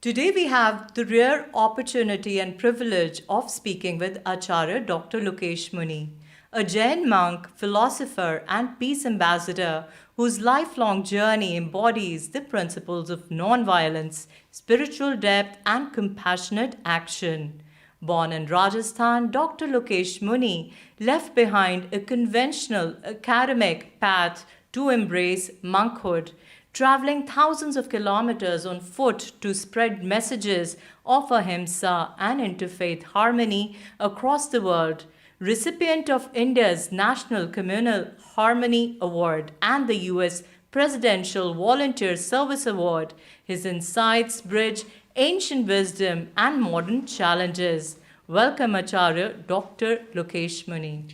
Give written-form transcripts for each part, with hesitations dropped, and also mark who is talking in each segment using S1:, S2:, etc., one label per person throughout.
S1: Today, we have the rare opportunity and privilege of speaking with Acharya Dr. Lokesh Muni, a Jain monk, philosopher, and peace ambassador whose lifelong journey embodies the principles of nonviolence, spiritual depth, and compassionate action. Born in Rajasthan, Dr. Lokesh Muni left behind a conventional academic path to embrace monkhood, traveling thousands of kilometers on foot to spread messages of ahimsa and interfaith harmony across the world. Recipient of India's National Communal Harmony Award and the US Presidential Volunteer Service Award, his insights bridge ancient wisdom and modern challenges. Welcome, Acharya Dr. Lokesh Muni.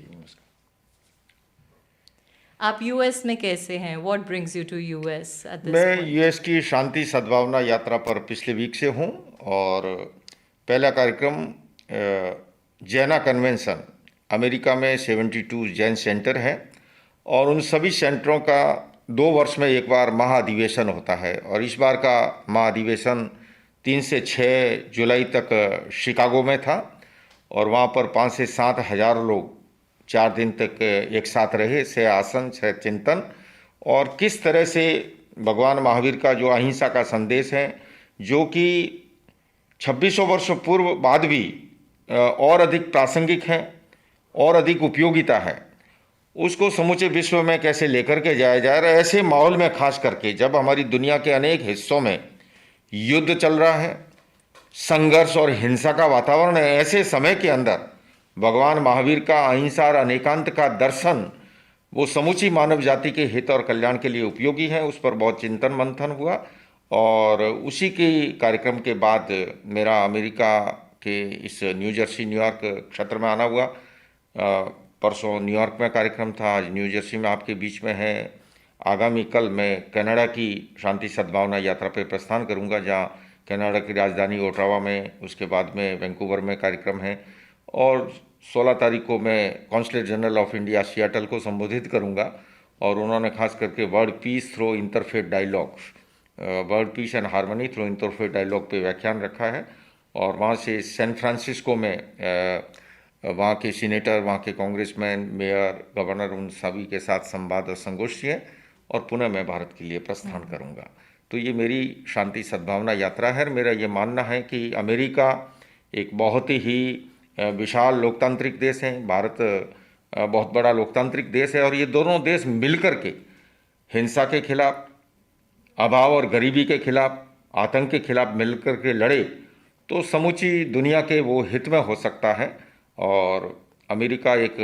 S1: आप US में कैसे हैं? What brings you to US at this
S2: मैं
S1: point?
S2: US की शांति सद्भावना यात्रा पर पिछले वीक से हूं और पहला कार्यक्रम जैना कन्वेंशन अमेरिका में 72 जैन सेंटर है और उन सभी सेंटरों का 2 वर्ष में एक बार महाअधिवेशन होता है और इस बार का महाअधिवेशन 3 से 6 जुलाई तक शिकागो में था और वहाँ पर 5 से 7 हज़ार लोग 4 दिन तक एक साथ रहे, से आसन से चिंतन और किस तरह से भगवान महावीर का जो अहिंसा का संदेश है जो कि 2600 वर्षों पूर्व बाद भी और अधिक प्रासंगिक है और अधिक उपयोगिता है, उसको समूचे विश्व में कैसे लेकर के जाया जाए। और ऐसे माहौल में खास करके जब हमारी दुनिया के अनेक हिस्सों में युद्ध चल रहा है, संघर्ष और हिंसा का वातावरण है, ऐसे समय के अंदर भगवान महावीर का अहिंसा और अनेकांत का दर्शन वो समूची मानव जाति के हित और कल्याण के लिए उपयोगी है। उस पर बहुत चिंतन मंथन हुआ और उसी के कार्यक्रम के बाद मेरा अमेरिका के इस न्यू जर्सी न्यूयॉर्क क्षेत्र में आना हुआ। परसों न्यूयॉर्क में कार्यक्रम था, आज न्यू जर्सी में आपके बीच में है। आगामी कल मैं कनाडा की शांति सद्भावना यात्रा पर प्रस्थान करूंगा, जहां कनाडा की राजधानी ओटावा में, उसके बाद में वैंकूवर में कार्यक्रम है और 16 तारीख को मैं consulate general of India Seattle को संबोधित करूंगा और उन्होंने खास करके world peace through interfaith dialogue, world peace and harmony through interfaith dialogue पे व्याख्यान रखा है और वहाँ से सैन फ्रांसिस्को में वहाँ के सीनेटर, वहाँ के कांग्रेसमैन, मेयर, गवर्नर, उन सभी के साथ संवाद और संगोष्ठी है और पुनः मैं भारत के लिए प्रस्थान करूँगा। तो ये मेरी शांति सद्भावना यात्रा है। मेरा ये मानना है कि अमेरिका एक बहुत ही विशाल लोकतांत्रिक देश है, भारत बहुत बड़ा लोकतांत्रिक देश है और ये दोनों देश मिलकर के हिंसा के खिलाफ, अभाव और गरीबी के खिलाफ, आतंक के खिलाफ मिलकर के लड़े तो समूची दुनिया के वो हित में हो सकता है। और अमेरिका एक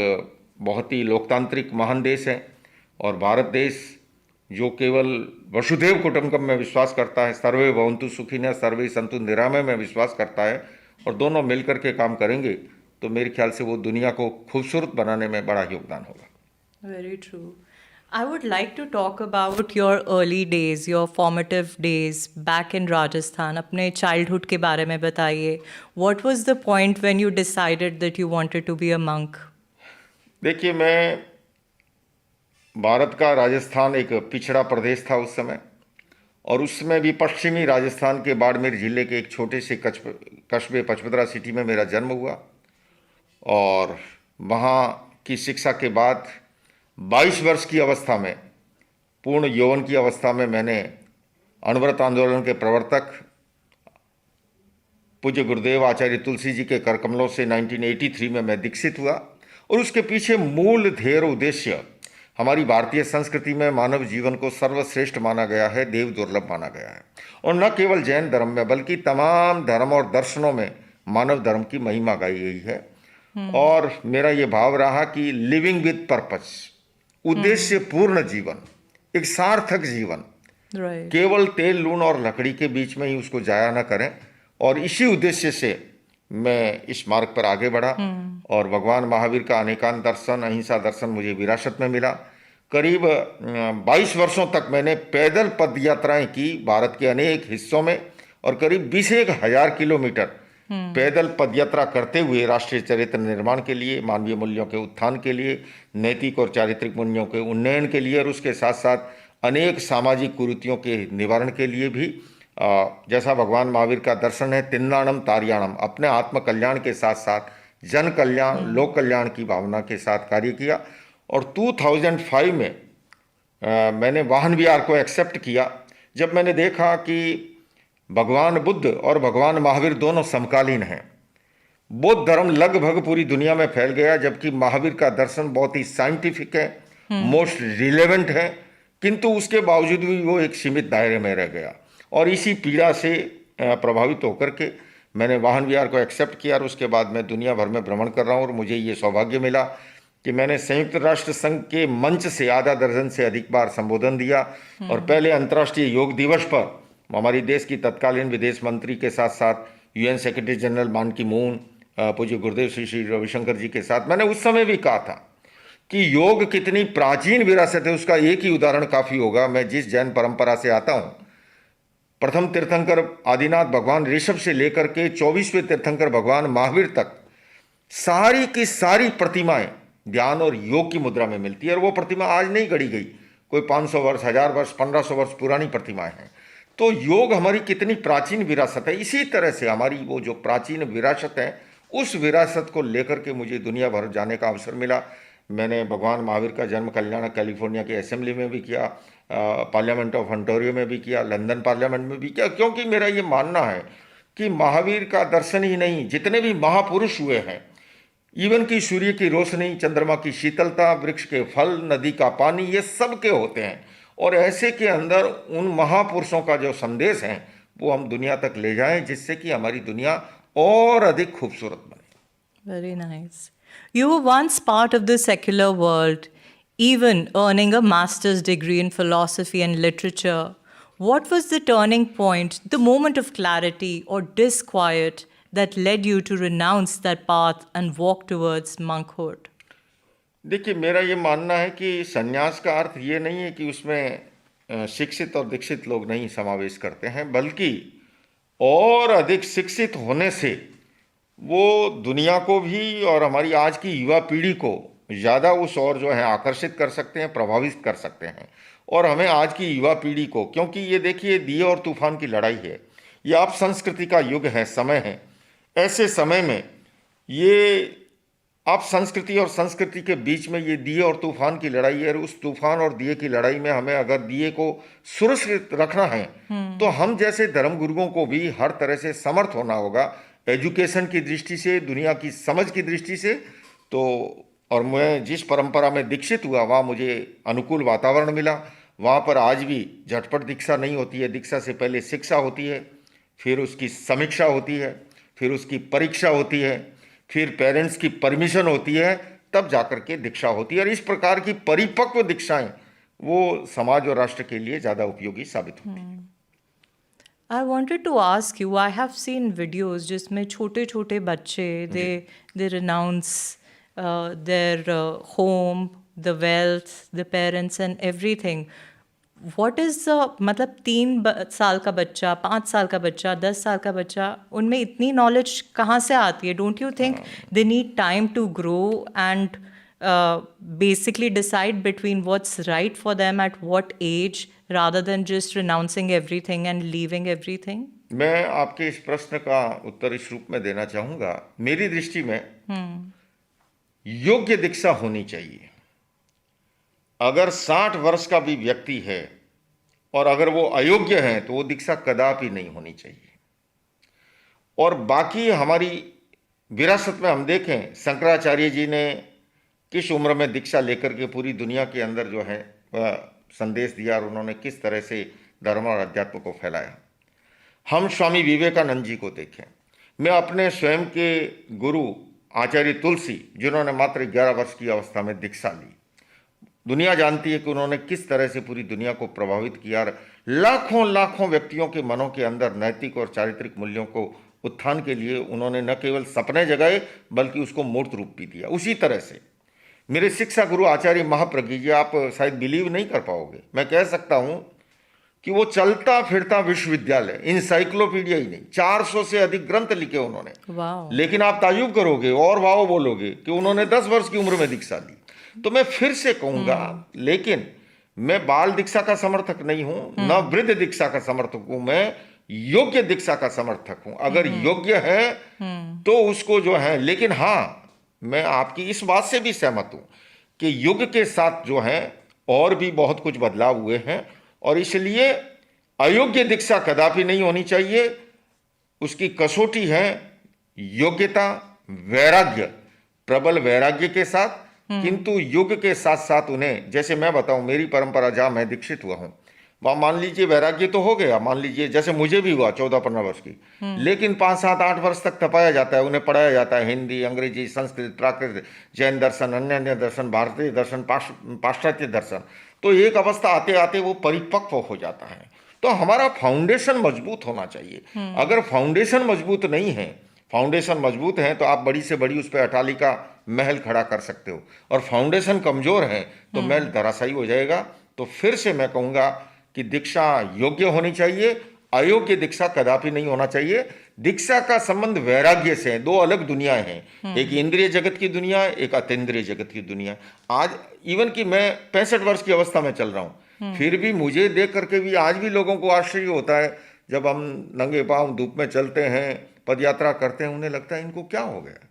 S2: बहुत ही लोकतांत्रिक महान देश है और भारत देश जो केवल वसुधैव कुटुंबकम में विश्वास करता है, सर्वे भवन्तु सुखिनः सर्वे सन्तु निरामय में विश्वास करता है और दोनों मिलकर के काम करेंगे तो मेरे ख्याल से वो दुनिया को खूबसूरत बनाने में बड़ा योगदान होगा।
S1: Very true. I would like to talk about your early days, your formative days back in Rajasthan. अपने childhood के बारे में बताइए. What was the point when you decided that you wanted to be a monk?
S2: देखिए, मैं भारत का राजस्थान एक पिछड़ा प्रदेश था उस समय और उसमें भी पश्चिमी राजस्थान के बाड़मेर जिले के एक छोटे से कस्बे पचपदरा सिटी में मेरा जन्म हुआ और वहाँ की शिक्षा के बाद 22 वर्ष की अवस्था में, पूर्ण यौवन की अवस्था में, मैंने अणव्रत आंदोलन के प्रवर्तक पूज्य गुरुदेव आचार्य तुलसी जी के कर कमलों से 1983 में मैं दीक्षित हुआ और उसके पीछे मूल ध्येय उद्देश्य हमारी भारतीय संस्कृति में मानव जीवन को सर्वश्रेष्ठ माना गया है, देव दुर्लभ माना गया है और न केवल जैन धर्म में बल्कि तमाम धर्म और दर्शनों में मानव धर्म की महिमा गाई गई है। और मेरा ये भाव रहा कि लिविंग विद पर्पस, उद्देश्य पूर्ण जीवन, एक सार्थक जीवन, केवल तेल, लूण और लकड़ी के बीच में ही उसको जाया न करें और इसी उद्देश्य से मैं इस मार्ग पर आगे बढ़ा और भगवान महावीर का अनेकांत दर्शन, अहिंसा दर्शन मुझे विरासत में मिला। करीब 22 वर्षों तक मैंने पैदल पद यात्राएं की भारत के अनेक हिस्सों में और करीब 21,000 किलोमीटर पैदल पदयात्रा करते हुए राष्ट्रीय चरित्र निर्माण के लिए, मानवीय मूल्यों के उत्थान के लिए, नैतिक और चारित्रिक मूल्यों के उन्नयन के लिए और उसके साथ साथ अनेक सामाजिक कुरीतियों के निवारण के लिए भी जैसा भगवान महावीर का दर्शन है, तिन्नाणम तारियाणम, अपने आत्म कल्याण के साथ साथ जन कल्याण, लोक कल्याण की भावना के साथ कार्य किया। और 2005 में मैंने वाहन विहार को एक्सेप्ट किया, जब मैंने देखा कि भगवान बुद्ध और भगवान महावीर दोनों समकालीन हैं। बौद्ध धर्म लगभग पूरी दुनिया में फैल गया, जबकि महावीर का दर्शन बहुत ही साइंटिफिक है, मोस्ट रिलेवेंट है, किंतु उसके बावजूद भी वो एक सीमित दायरे में रह गया। और इसी पीड़ा से प्रभावित होकर के मैंने वाहन विहार को एक्सेप्ट किया और उसके बाद मैं दुनिया भर में भ्रमण कर रहा हूँ। और मुझे ये सौभाग्य मिला कि मैंने संयुक्त राष्ट्र संघ के मंच से आधा दर्जन से अधिक बार संबोधन दिया। और पहले अंतर्राष्ट्रीय योग दिवस पर हमारी देश की तत्कालीन विदेश मंत्री के साथ साथ यूएन सेक्रेटरी जनरल बान की मून, पूज्य गुरुदेव श्री श्री रविशंकर जी के साथ मैंने उस समय भी कहा था कि योग कितनी प्राचीन विरासत है। उसका एक ही उदाहरण काफ़ी होगा। मैं जिस जैन परंपरा से आता हूँ, प्रथम तीर्थंकर आदिनाथ भगवान ऋषभ से लेकर के 24वें तीर्थंकर भगवान महावीर तक सारी की सारी प्रतिमाएं ध्यान और योग की मुद्रा में मिलती है। और वो प्रतिमा आज नहीं गढ़ी गई, कोई 500 वर्ष, 1000 वर्ष, 1500 वर्ष पुरानी प्रतिमाएं हैं। तो योग हमारी कितनी प्राचीन विरासत है। इसी तरह से हमारी वो जो प्राचीन विरासत है, उस विरासत को लेकर के मुझे दुनिया भर जाने का अवसर मिला। मैंने भगवान महावीर का जन्म कल्याण कैलिफोर्निया की असेंबली में भी किया, पार्लियामेंट ऑफ ऑन्टारियो में भी किया, लंदन पार्लियामेंट में भी किया, क्योंकि मेरा ये मानना है कि महावीर का दर्शन ही नहीं, जितने भी महापुरुष हुए हैं, इवन कि सूर्य की रोशनी, चंद्रमा की शीतलता, वृक्ष के फल, नदी का पानी, ये सब के होते हैं। और ऐसे के अंदर उन महापुरुषों का जो संदेश है वो हम दुनिया तक ले जाएं, जिससे कि हमारी दुनिया और अधिक खूबसूरत बने।
S1: Very nice. You were once part of the secular world, even earning a master's degree in philosophy and literature. What was the turning point, the moment of clarity or disquiet that led you to renounce that path and walk towards monkhood?
S2: देखिए, मेरा ये मानना है कि संन्यास का अर्थ ये नहीं है कि उसमें शिक्षित और दीक्षित लोग नहीं समावेश करते हैं, बल्कि और अधिक शिक्षित होने से वो दुनिया को भी और हमारी आज की युवा पीढ़ी को ज़्यादा उस ओर जो है आकर्षित कर सकते हैं, प्रभावित कर सकते हैं। और हमें आज की युवा पीढ़ी को, क्योंकि ये देखिए दिए और तूफान की लड़ाई है, ये आप संस्कृति का युग है, समय है। ऐसे समय में ये आप संस्कृति और संस्कृति के बीच में ये दिए और तूफान की लड़ाई है। और उस तूफान और दिए की लड़ाई में हमें अगर दिए को सुरक्षित रखना है तो हम जैसे धर्मगुरुओं को भी हर तरह से समर्थ होना होगा, एजुकेशन की दृष्टि से, दुनिया की समझ की दृष्टि से। तो और मैं जिस परंपरा में दीक्षित हुआ, वहाँ मुझे अनुकूल वातावरण मिला। वहाँ पर आज भी झटपट दीक्षा नहीं होती है। दीक्षा से पहले शिक्षा होती है, फिर उसकी समीक्षा होती है, फिर उसकी परीक्षा होती है, फिर पेरेंट्स की परमिशन होती है, तब जाकर के दीक्षा होती है। और इस प्रकार की परिपक्व दीक्षाएं वो समाज और राष्ट्र के लिए ज़्यादा उपयोगी साबित होती हैं।
S1: I wanted to ask you, I have seen videos जिसमें छोटे छोटे बच्चे they renounce their home, the wealth, the parents and everything. What is मतलब 3 साल का बच्चा, 5 साल का बच्चा, 10 साल का बच्चा, उनमें इतनी नॉलेज कहाँ से आती है? Don't you think they need time to grow and basically decide between what's right for them at what age rather than just renouncing everything and leaving everything?
S2: मैं आपके इस प्रश्न का उत्तर इस रूप में देना चाहूँगा। मेरी दृष्टि में योग्य दीक्षा होनी चाहिए। अगर 60 वर्ष का भी व्यक्ति है और अगर वो अयोग्य है तो वो दीक्षा कदापि नहीं होनी चाहिए। और बाकी हमारी विरासत में हम देखें, शंकराचार्य जी ने किस उम्र में दीक्षा लेकर के पूरी दुनिया के अंदर जो है वह संदेश दिया और उन्होंने किस तरह से धर्म और अध्यात्म को फैलाया। हम स्वामी विवेकानंद जी को देखें। मैं अपने स्वयं के गुरु आचार्य तुलसी, जिन्होंने मात्र 11 वर्ष की अवस्था में दीक्षा ली, दुनिया जानती है कि उन्होंने किस तरह से पूरी दुनिया को प्रभावित किया और लाखों लाखों व्यक्तियों के मनों के अंदर नैतिक और चारित्रिक मूल्यों को उत्थान के लिए उन्होंने न केवल सपने जगाए बल्कि उसको मूर्त रूप भी दिया। उसी तरह से मेरे शिक्षा गुरु आचार्य महाप्रज्ञ जी, आप शायद बिलीव नहीं कर पाओगे, मैं कह सकता हूँ कि वो चलता फिरता विश्वविद्यालय, इंसाइक्लोपीडिया ही नहीं, 400 से अधिक ग्रंथ लिखे उन्होंने। लेकिन आप ताजुब करोगे और वाह बोलोगे कि उन्होंने 10 वर्ष की उम्र में दीक्षा ली। तो मैं फिर से कहूँगा, लेकिन मैं बाल दीक्षा का समर्थक नहीं हूँ, न वृद्ध दीक्षा का समर्थक हूँ। योग्य दीक्षा का समर्थक हूं। अगर योग्य है तो उसको जो है, लेकिन हाँ, मैं आपकी इस बात से भी सहमत हूं कि युग के साथ जो है और भी बहुत कुछ बदलाव हुए हैं, और इसलिए अयोग्य दीक्षा कदापि नहीं होनी चाहिए। उसकी कसौटी है योग्यता, वैराग्य, प्रबल वैराग्य के साथ, किंतु युग के साथ साथ उन्हें, जैसे मैं बताऊं, मेरी परंपरा जहां मैं दीक्षित हुआ हूं, वहां मान लीजिए वैराग्य तो हो गया, मान लीजिए जैसे मुझे भी हुआ 14-15 वर्ष की, लेकिन 5-7-8 वर्ष तक तपाया जाता है, उन्हें पढ़ाया जाता है हिंदी, अंग्रेजी, संस्कृत, प्राकृत, जैन दर्शन, अन्य दर्शन, भारतीय दर्शन, पाश्चात्य दर्शन। तो एक अवस्था आते आते वो परिपक्व हो जाता है। तो हमारा फाउंडेशन मजबूत होना चाहिए। अगर फाउंडेशन मजबूत नहीं है, फाउंडेशन मजबूत है तो आप बड़ी से बड़ी उस पर अटालिका महल खड़ा कर सकते हो, और फाउंडेशन कमजोर है तो महल धराशायी हो जाएगा। तो फिर से मैं कहूंगा कि दीक्षा योग्य होनी चाहिए, अयोग्य दीक्षा कदापि नहीं होना चाहिए। दीक्षा का संबंध वैराग्य से है। दो अलग दुनियाएं हैं, एक इंद्रिय जगत की दुनिया, एक अतीन्द्रिय जगत की दुनिया। आज इवन कि मैं 65 वर्ष की अवस्था में चल रहा हूं, फिर भी मुझे देख करके भी आज भी लोगों को आश्चर्य होता है जब हम नंगे पांव धूप में चलते हैं, पद यात्रा करते हैं, उन्हें लगता है इनको क्या हो गया।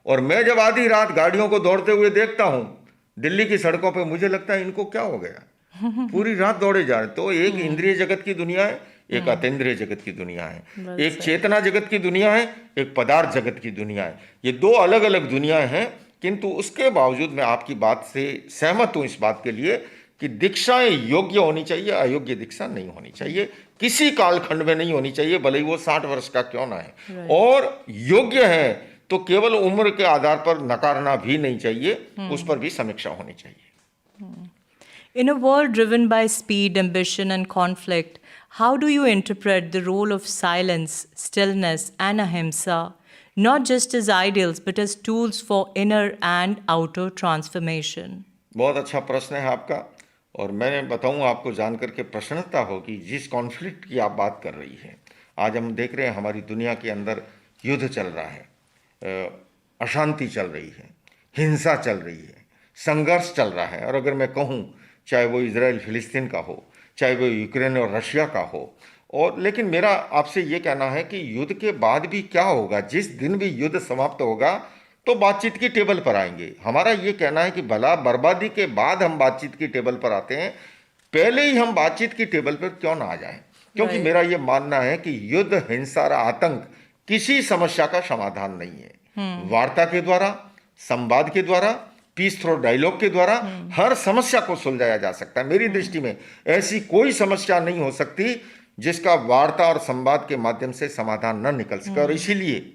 S2: और मैं जब आधी रात गाड़ियों को दौड़ते हुए देखता हूं दिल्ली की सड़कों पे, मुझे लगता है इनको क्या हो गया, पूरी रात दौड़े जा रहे। तो एक इंद्रिय जगत की दुनिया है, एक अतीन्द्रिय जगत की दुनिया है, एक चेतना जगत की दुनिया है, एक पदार्थ जगत की दुनिया है। ये दो अलग अलग दुनियाएं हैं, किंतु उसके बावजूद मैं आपकी बात से सहमत हूं इस बात के लिए कि दीक्षाएं योग्य होनी चाहिए, अयोग्य दीक्षा नहीं होनी चाहिए, किसी कालखंड में नहीं होनी चाहिए, भले ही वो 60 वर्ष का क्यों ना है। और योग्य है तो केवल उम्र के आधार पर नकारना भी नहीं चाहिए, उस पर भी समीक्षा होनी चाहिए।
S1: In a world driven by speed, ambition, and conflict, how do you interpret the role of silence, stillness, and ahimsa, not just as ideals but as tools for inner and outer transformation?
S2: बहुत अच्छा प्रश्न है आपका, और मैं बताऊं आपको जानकर के प्रसन्नता होगी जिस कॉन्फ्लिक्ट की आप बात कर रही है। आज हम देख रहे हैं हमारी दुनिया के अंदर युद्ध चल रहा है, अशांति चल रही है, हिंसा चल रही है, संघर्ष चल रहा है। और अगर मैं कहूं चाहे वो इजराइल फिलिस्तीन का हो, चाहे वो यूक्रेन और रशिया का हो, और लेकिन मेरा आपसे ये कहना है कि युद्ध के बाद भी क्या होगा। जिस दिन भी युद्ध समाप्त होगा तो बातचीत की टेबल पर आएंगे। हमारा ये कहना है कि भला बर्बादी के बाद हम बातचीत की टेबल पर आते हैं, पहले ही हम बातचीत की टेबल पर क्यों ना आ जाएं। क्योंकि मेरा ये मानना है कि युद्ध, हिंसा और आतंक किसी समस्या का समाधान नहीं है। वार्ता के द्वारा, संवाद के द्वारा, पीस थ्रो डायलॉग के द्वारा हर समस्या को सुलझाया जा सकता है। मेरी दृष्टि में ऐसी कोई समस्या नहीं हो सकती जिसका वार्ता और संवाद के माध्यम से समाधान न निकल सके। और इसीलिए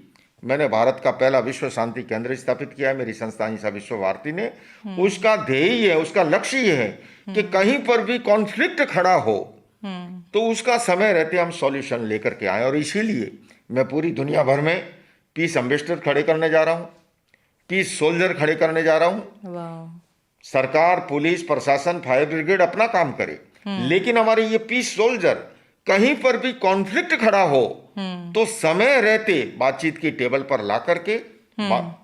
S2: मैंने भारत का पहला विश्व शांति केंद्र स्थापित किया है, मेरी संस्था अहिंसा विश्व भारती ने। उसका ध्येय है, उसका लक्ष्य ये है कि कहीं पर भी कॉन्फ्लिक्ट खड़ा हो तो उसका समय रहते हम सॉल्यूशन लेकर के आए। और इसीलिए मैं पूरी दुनिया भर में पीस एम्बेसडर खड़े करने जा रहा हूं, पीस सोल्जर खड़े करने जा रहा हूं। सरकार, पुलिस, प्रशासन, फायर ब्रिगेड अपना काम करे, लेकिन हमारे ये पीस सोल्जर कहीं पर भी कॉन्फ्लिक्ट खड़ा हो तो समय रहते बातचीत की टेबल पर ला करके।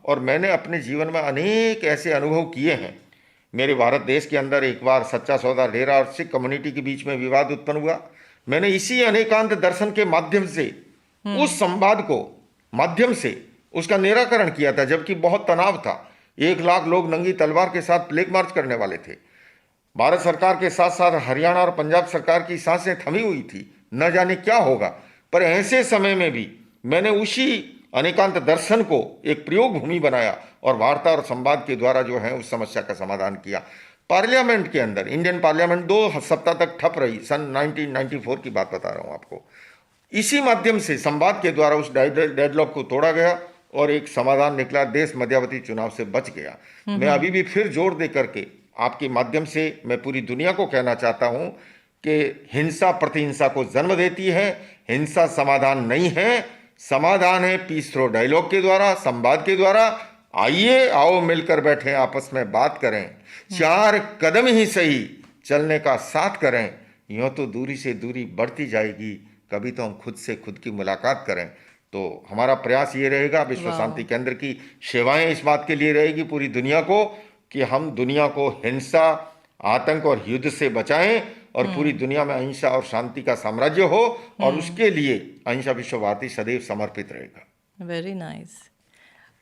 S2: और मैंने अपने जीवन में अनेक ऐसे अनुभव किए हैं। मेरे भारत देश के अंदर एक बार सच्चा सौदा डेरा और सिख कम्युनिटी के बीच में विवाद उत्पन्न हुआ। मैंने इसी अनेकांत दर्शन के माध्यम से उस संवाद को माध्यम से उसका निराकरण किया था, जबकि बहुत तनाव था। 1 लाख लोग नंगी तलवार के साथ फ्लैग मार्च करने वाले थे। भारत सरकार के साथ साथ हरियाणा और पंजाब सरकार की सांसें थमी हुई थी, न जाने क्या होगा। पर ऐसे समय में भी मैंने उसी अनेकांत दर्शन को एक प्रयोग भूमि बनाया और वार्ता और संवाद के द्वारा जो है उस समस्या का समाधान किया। पार्लियामेंट के अंदर, इंडियन पार्लियामेंट 2 सप्ताह तक ठप रही, सन 1994 की बात बता रहा हूं आपको। इसी माध्यम से संवाद के द्वारा उस डेडलॉक को तोड़ा गया और एक समाधान निकला, देश मध्यावधि चुनाव से बच गया। मैं अभी भी फिर जोर दे करके आपके माध्यम से मैं पूरी दुनिया को कहना चाहता हूं कि हिंसा प्रतिहिंसा को जन्म देती है, हिंसा समाधान नहीं है। समाधान है पीस थ्रो डायलॉग के द्वारा, संवाद के द्वारा। आइए, आओ मिलकर बैठें, आपस में बात करें, 4 कदम ही सही चलने का साथ करें। यूं तो दूरी से दूरी बढ़ती जाएगी, कभी तो हम खुद से खुद की मुलाकात करें। तो हमारा प्रयास ये रहेगा, विश्व शांति केंद्र की सेवाएं इस बात के लिए रहेगी पूरी दुनिया को कि हम दुनिया को हिंसा, आतंक और युद्ध से बचाएं और पूरी दुनिया में अहिंसा और शांति का साम्राज्य हो, और उसके लिए अहिंसा विश्व भारती सदैव समर्पित रहेगा।
S1: Very nice.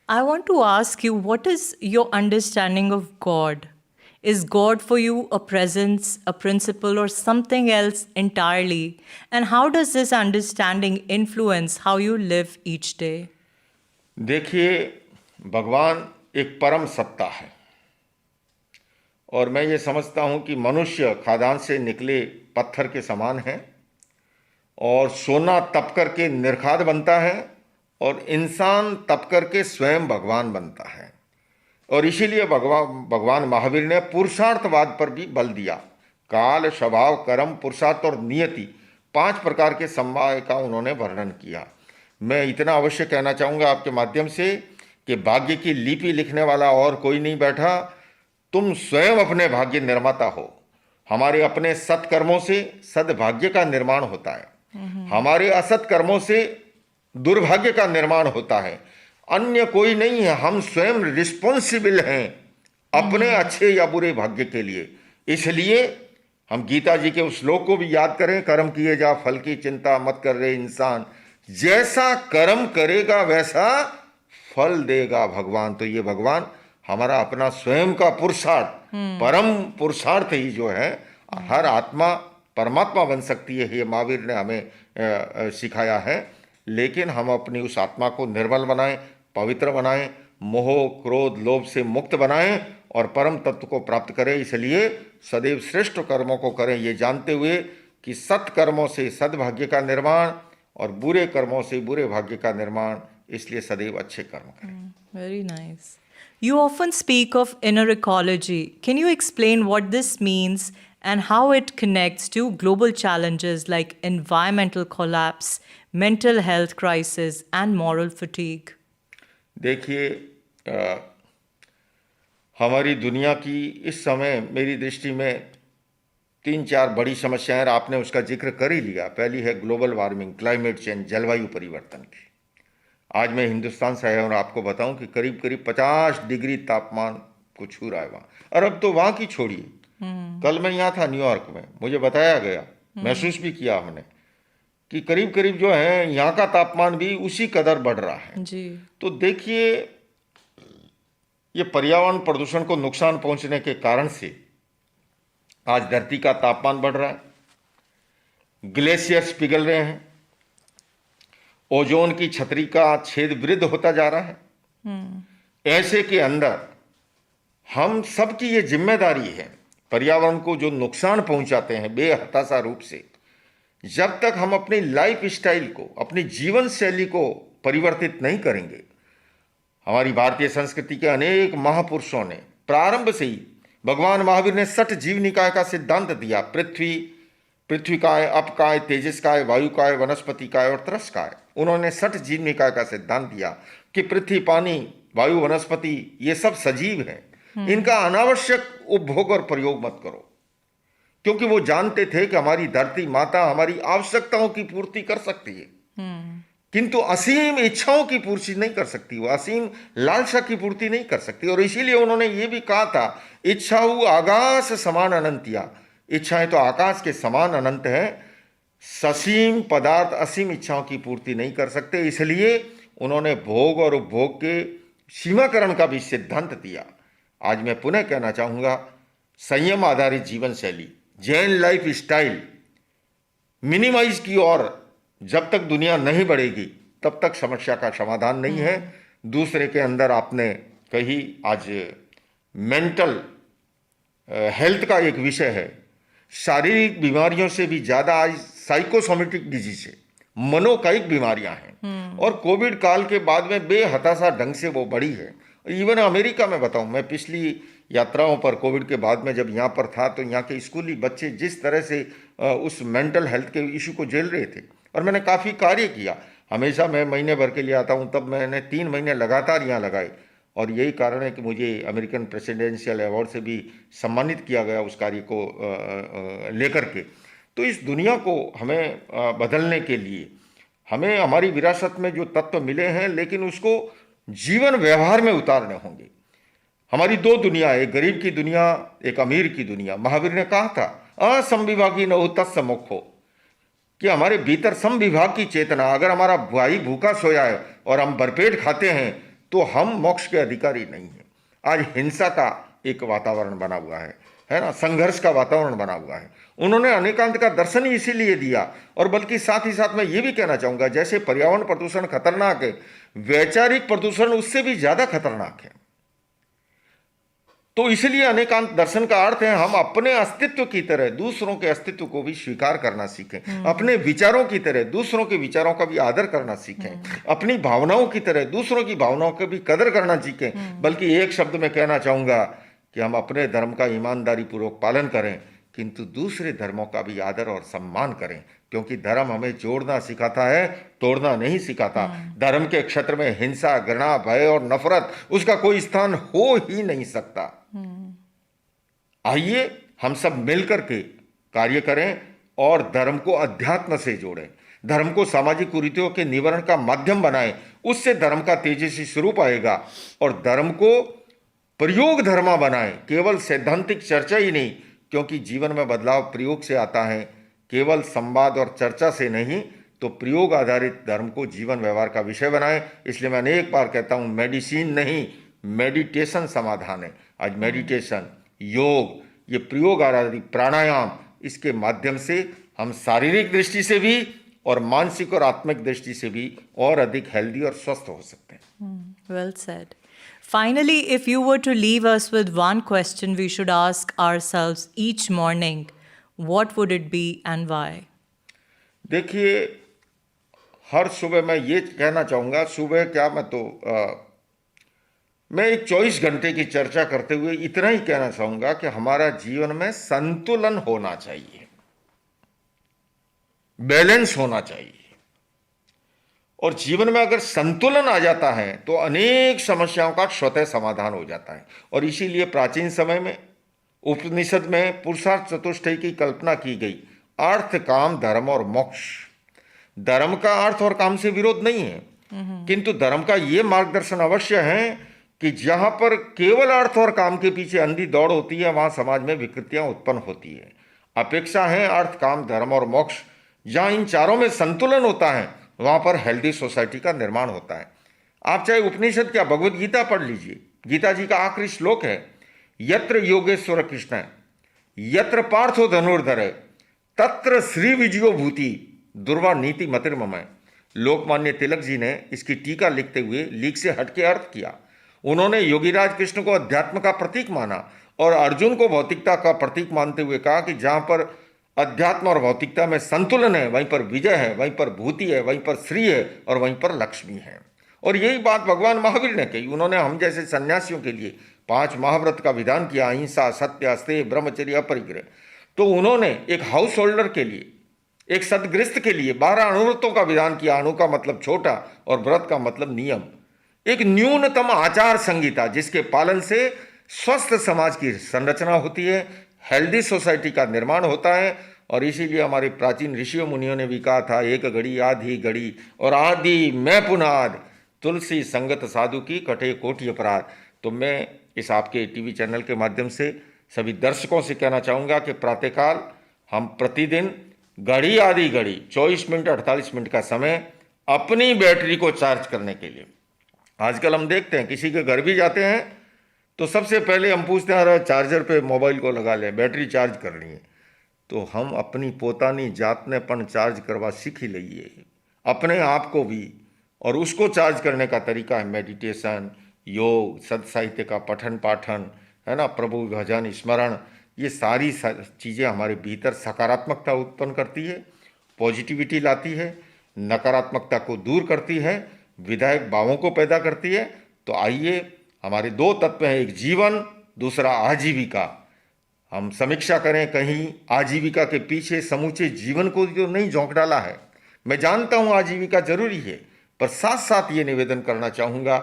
S1: I want to ask you, what is your understanding of God? Is God for you a presence, a principle, or something else entirely? And how does this understanding influence how you live each day?
S2: देखिए, भगवान एक परम सत्ता है, और मैं ये समझता हूँ कि मनुष्य खादान से निकले पत्थर के समान है, और सोना तप करके निर्खाद बनता है, और इंसान तप करके स्वयं भगवान बनता है। और इसीलिए भगवान महावीर ने पुरुषार्थवाद पर भी बल दिया। काल, स्वभाव, कर्म, पुरुषार्थ और नियति 5 प्रकार के समवाय का उन्होंने वर्णन किया। मैं इतना अवश्य कहना चाहूँगा आपके माध्यम से कि भाग्य की लिपि लिखने वाला और कोई नहीं बैठा, तुम स्वयं अपने भाग्य निर्माता हो। हमारे अपने सत्कर्मों से सद्भाग्य का निर्माण होता है, हमारे असत कर्मों से दुर्भाग्य का निर्माण होता है। अन्य कोई नहीं है, हम स्वयं रिस्पॉन्सिबल हैं अपने अच्छे या बुरे भाग्य के लिए। इसलिए हम गीता जी के उस श्लोक को भी याद करें, कर्म किए जा फल की चिंता मत कर रे इंसान, जैसा कर्म करेगा वैसा फल देगा भगवान। तो ये भगवान हमारा अपना स्वयं का पुरुषार्थ, परम पुरुषार्थ ही जो है, हर आत्मा परमात्मा बन सकती है, ये महावीर ने हमें सिखाया है। लेकिन हम अपनी उस आत्मा को निर्मल बनाएं, पवित्र बनाएं, मोह क्रोध लोभ से मुक्त बनाएं और परम तत्व को प्राप्त करें। इसलिए सदैव श्रेष्ठ कर्मों को करें, ये जानते हुए कि सत्कर्मों से सद्भाग्य का निर्माण और बुरे कर्मों से बुरे भाग्य का निर्माण, इसलिए सदैव अच्छे कर्म करें।
S1: Very nice. You often speak of inner ecology. Can you explain what this means and how it connects to global challenges like environmental collapse, mental health crisis, and moral fatigue?
S2: देखिए, हमारी दुनिया की इस समय मेरी दृष्टि में 3-4 बड़ी समस्याएं, आपने उसका जिक्र कर ही लिया। पहली है ग्लोबल वार्मिंग, क्लाइमेट चेंज, जलवायु परिवर्तन की। आज मैं हिंदुस्तान से आया और आपको बताऊं कि करीब करीब 50 डिग्री तापमान को छू रहा है वहाँ। और अब तो वहाँ की छोड़िए, कल मैं यहाँ था न्यूयॉर्क में, मुझे बताया गया, महसूस भी किया हमने कि करीब करीब जो है यहाँ का तापमान भी उसी कदर बढ़ रहा है
S1: जी।
S2: तो देखिए, ये पर्यावरण प्रदूषण को नुकसान पहुंचने के कारण से आज धरती का तापमान बढ़ रहा है, ग्लेशियर्स पिघल रहे हैं, ओजोन की छतरी का छेद वृद्ध होता जा रहा है। ऐसे के अंदर हम सबकी ये जिम्मेदारी है, पर्यावरण को जो नुकसान पहुंचाते हैं बेहताशा रूप से, जब तक हम अपनी लाइफ स्टाइल को, अपनी जीवन शैली को परिवर्तित नहीं करेंगे। हमारी भारतीय संस्कृति के अनेक महापुरुषों ने प्रारंभ से ही, भगवान महावीर ने 6 जीव निकाय का सिद्धांत दिया, पृथ्वी काय, अप काय, तेजस काय, वायु काय, वनस्पति काय और तरस काय। उन्होंने 6 जीव निकाय का सिद्धांत दिया कि पृथ्वी, पानी, वायु, वनस्पति ये सब सजीव हैं, इनका अनावश्यक उपभोग और प्रयोग मत करो, क्योंकि वो जानते थे कि हमारी धरती माता हमारी आवश्यकताओं की पूर्ति कर सकती है, किंतु असीम इच्छाओं की पूर्ति नहीं कर सकती, वो असीम लालसा की पूर्ति नहीं कर सकती। और इसीलिए उन्होंने ये भी कहा था, इच्छाऊ आकाश समान अनंतिया, इच्छाएं तो आकाश के समान अनंत है, ससीम पदार्थ असीम इच्छाओं की पूर्ति नहीं कर सकते। इसलिए उन्होंने भोग और उपभोग के सीमाकरण का भी सिद्धांत दिया। आज मैं पुनः कहना चाहूँगा, संयम आधारित जीवन शैली, जैन लाइफ स्टाइल मिनिमाइज की ओर जब तक दुनिया नहीं बढ़ेगी तब तक समस्या का समाधान नहीं है। दूसरे के अंदर आपने कही, आज मेंटल हेल्थ का एक विषय है, शारीरिक बीमारियों से भी ज़्यादा आज साइकोसोमेटिक डिजीज है, मनोकायिक बीमारियां हैं, और कोविड काल के बाद में बेहताशा ढंग से वो बढ़ी है। इवन अमेरिका में बताऊं, मैं पिछली यात्राओं पर कोविड के बाद में जब यहाँ पर था तो यहाँ के स्कूली बच्चे जिस तरह से उस मेंटल हेल्थ के इशू को झेल रहे थे, और मैंने काफ़ी कार्य किया। हमेशा मैं महीने भर के लिए आता हूँ, तब मैंने 3 महीने लगातार यहाँ लगाए, और यही कारण है कि मुझे अमेरिकन प्रेसिडेंशियल अवार्ड से भी सम्मानित किया गया उस कार्य को लेकर के। तो इस दुनिया को हमें बदलने के लिए हमें हमारी विरासत में जो तत्व मिले हैं, लेकिन उसको जीवन व्यवहार में उतारने होंगे। हमारी 2 दुनिया है, एक गरीब की दुनिया, एक अमीर की दुनिया। महावीर ने कहा था, असंविभागी न हो तत्स मोक्षो, कि हमारे भीतर समविभाग की चेतना, अगर हमारा भाई भूखा सोया है और हम भरपेट खाते हैं तो हम मोक्ष के अधिकारी नहीं हैं। आज हिंसा का एक वातावरण बना हुआ है ना, संघर्ष का वातावरण बना हुआ है। उन्होंने अनेकांत का दर्शन ही इसीलिए दिया। और बल्कि साथ ही साथ मैं ये भी कहना चाहूंगा, जैसे पर्यावरण प्रदूषण खतरनाक है, वैचारिक प्रदूषण उससे भी ज्यादा खतरनाक है। तो इसलिए अनेकांत दर्शन का अर्थ है हम अपने अस्तित्व की तरह दूसरों के अस्तित्व को भी स्वीकार करना सीखें, अपने विचारों की तरह दूसरों के विचारों का भी आदर करना सीखें, अपनी भावनाओं की तरह दूसरों की भावनाओं की भी कदर करना सीखें। बल्कि एक शब्द में कहना चाहूंगा कि हम अपने धर्म का ईमानदारी पूर्वक पालन करें, किंतु दूसरे धर्मों का भी आदर और सम्मान करें, क्योंकि धर्म हमें जोड़ना सिखाता है, तोड़ना नहीं सिखाता। धर्म के क्षेत्र में हिंसा, घृणा, भय और नफरत उसका कोई स्थान हो ही नहीं सकता। आइए हम सब मिलकर के कार्य करें और धर्म को अध्यात्म से जोड़ें, धर्म को सामाजिक कुरीतियों के निवारण का माध्यम बनाएं। उससे धर्म का तेजस्वी स्वरूप आएगा। और धर्म को प्रयोग धर्मा बनाएं, केवल सैद्धांतिक चर्चा ही नहीं, क्योंकि जीवन में बदलाव प्रयोग से आता है, केवल संवाद और चर्चा से नहीं। तो प्रयोग आधारित धर्म को जीवन व्यवहार का विषय बनाएं। इसलिए मैं अनेक बार कहता हूं, मेडिसिन नहीं, मेडिटेशन समाधान है। आज मेडिटेशन, योग, ये प्रयोग आधारित प्राणायाम, इसके माध्यम से हम शारीरिक दृष्टि से भी और मानसिक और आत्मिक दृष्टि से भी और अधिक हेल्दी और स्वस्थ हो सकते हैं।
S1: Well said. Finally, if you were to leave us with one question we should ask ourselves each morning, what would it be and why?
S2: देखिए, हर सुबह मैं ये कहना चाहूँगा, सुबह क्या मैं एक 24 घंटे की चर्चा करते हुए इतना ही कहना चाहूँगा कि हमारा जीवन में संतुलन होना चाहिए, बैलेंस होना चाहिए। और जीवन में अगर संतुलन आ जाता है तो अनेक समस्याओं का स्वतः समाधान हो जाता है। और इसीलिए प्राचीन समय में उपनिषद में पुरुषार्थ चतुष्टय की कल्पना की गई, अर्थ, काम, धर्म और मोक्ष। धर्म का अर्थ और काम से विरोध नहीं है, किंतु धर्म का यह मार्गदर्शन अवश्य है कि जहां पर केवल अर्थ और काम के पीछे अंधी दौड़ होती है, वहां समाज में विकृतियां उत्पन्न होती है। अपेक्षा है अर्थ, काम, धर्म और मोक्ष, जहां इन चारों में संतुलन होता है वहां पर हेल्दी सोसाइटी का निर्माण होता है। आप चाहे उपनिषद क्या भगवत गीता पढ़ लीजिए, गीता जी का आखिरी श्लोक है, यत्र योगेश्वर कृष्ण यत्र पार्थो धनुर्धर तत्र श्री विजयो भूति दुर्वा नीति मतिर्मय। लोकमान्य तिलक जी ने इसकी टीका लिखते हुए लीक से हटके अर्थ किया। उन्होंने योगीराज कृष्ण को अध्यात्म का प्रतीक माना और अर्जुन को भौतिकता का प्रतीक मानते हुए कहा कि जहां पर अध्यात्म और भौतिकता में संतुलन है वहीं पर विजय है, वहीं पर भूति है, वहीं पर श्री है और वहीं पर लक्ष्मी है। और यही बात भगवान महावीर ने कही। उन्होंने हम जैसे सन्यासियों के लिए 5 महाव्रत का विधान किया, अहिंसा, सत्य, अस्तेय, ब्रह्मचर्य, अपरिग्रह। तो उन्होंने एक हाउस होल्डर के लिए, एक सदगृहस्थ के लिए 12 अनुव्रतों का विधान किया। अणु का मतलब छोटा और व्रत का मतलब नियम, एक न्यूनतम आचार संहिता जिसके पालन से स्वस्थ समाज की संरचना होती है, हेल्दी सोसाइटी का निर्माण होता है। और इसीलिए हमारे प्राचीन ऋषियों मुनियों ने भी कहा था, एक घड़ी आधी घड़ी और आदि मैं पुनाद, तुलसी संगत साधु की कटे कोटि अपराध। तो मैं इस आपके टीवी चैनल के माध्यम से सभी दर्शकों से कहना चाहूँगा कि प्रातःकाल हम प्रतिदिन घड़ी आधी घड़ी 24 मिनट 48 मिनट का समय अपनी बैटरी को चार्ज करने के लिए, आजकल हम देखते हैं किसी के घर भी जाते हैं तो सबसे पहले हम पूछते हैं, अरे चार्जर पे मोबाइल को लगा लें, बैटरी चार्ज करनी है। तो हम अपनी पोतानी जातने पण चार्ज करवा सीखी लीजिए अपने आप को भी। और उसको चार्ज करने का तरीका है मेडिटेशन, योग, सद साहित्य का पठन पाठन, है ना, प्रभु भजन, स्मरण। ये सारी चीज़ें हमारे भीतर सकारात्मकता उत्पन्न करती है, पॉजिटिविटी लाती है, नकारात्मकता को दूर करती है, विधायक भावों को पैदा करती है। तो आइए, हमारे 2 तत्व हैं, एक जीवन, दूसरा आजीविका। हम समीक्षा करें, कहीं आजीविका के पीछे समूचे जीवन को जो नहीं झोंक डाला है। मैं जानता हूँ आजीविका जरूरी है, पर साथ साथ ये निवेदन करना चाहूँगा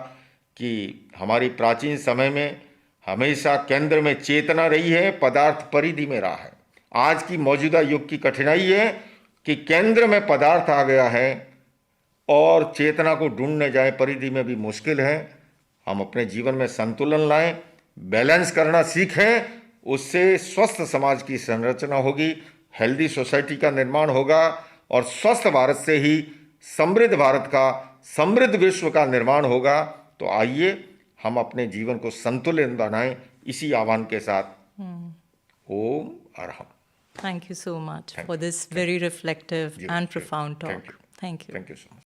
S2: कि हमारी प्राचीन समय में हमेशा केंद्र में चेतना रही है, पदार्थ परिधि में रहा है। आज की मौजूदा युग की कठिनाई है कि केंद्र में पदार्थ आ गया है और चेतना को ढूंढने जाए परिधि में भी मुश्किल है। हम अपने जीवन में संतुलन लाएं, बैलेंस करना सीखें, उससे स्वस्थ समाज की संरचना होगी, हेल्दी सोसाइटी का निर्माण होगा और स्वस्थ भारत से ही समृद्ध भारत का, समृद्ध विश्व का निर्माण होगा। तो आइए हम अपने जीवन को संतुलित बनाएं, इसी आह्वान के साथ। ओम Arham.
S1: Thank you so much
S2: Thank
S1: for
S2: you.
S1: this very reflective
S2: ji,
S1: and
S2: ji,
S1: profound
S2: thank
S1: talk.
S2: you.
S1: Thank you.
S2: Thank you so much.